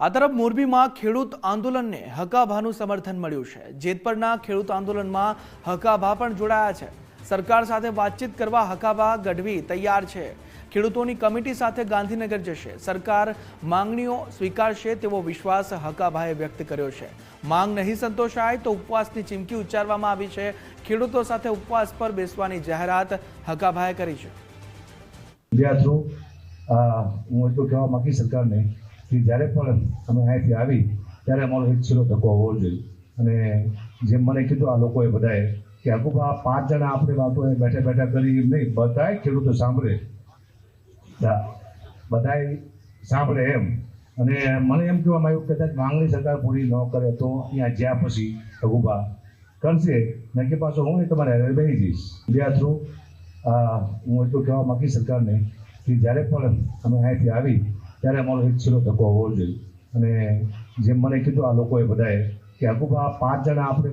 આ તરફ મોરબીમાં ખેડૂત આંદોલનને હકાભાનું સમર્થન મળ્યું છે। જેતપરના ખેડૂત આંદોલનમાં હકાભા પણ જોડાયા છે। સરકાર સાથે વાતચીત કરવા હકાભા ગઢવી તૈયાર છે। ખેડૂતોની કમિટી સાથે ગાંધીનગર જશે। સરકાર માંગણીઓ સ્વીકારશે તેવો વિશ્વાસ હકાભાએ વ્યક્ત કર્યો છે। માંગ નહીં સંતોષાય તો ઉપવાસની ચીમકી ઉચ્ચારવામાં આવી છે। ખેડૂતો સાથે ઉપવાસ પર બેસવાની જાહેરાત હકાભાએ કરી છે। હું એટલું કહેવા માંગીશ સરકારને કે જ્યારે પણ અમે અહીંથી આવી ત્યારે અમારો એક છેલ્લો ધક્કો હોવો જોઈએ। અને જેમ મને કીધું આ લોકોએ બધાએ કે હકુબા 5 જણા આપણે વાતો બેઠા બેઠા કરી એમ નહીં, બધાએ ખેડૂતો સાંભળે, બધાએ સાંભળે એમ। અને મને એમ કહેવામાં આવ્યું કે કદાચ માંગણી સરકાર પૂરી ન કરે તો અહીંયા જ્યાં પછી હકુબા કરશે ને કે પાછો હું તમારે હારે બેસી જઈશ। મીડિયા થ્રુ હું એટલું કહેવા માંગીશ સરકારને કે જ્યારે પણ અમે અહીંથી આવી ત્યારે અમારો એક છેલ્લો ધક્કો હોવો જોઈએ। અને જેમ મને કીધું આ લોકોએ બધાએ કે હકુબા 5 જણા આપણે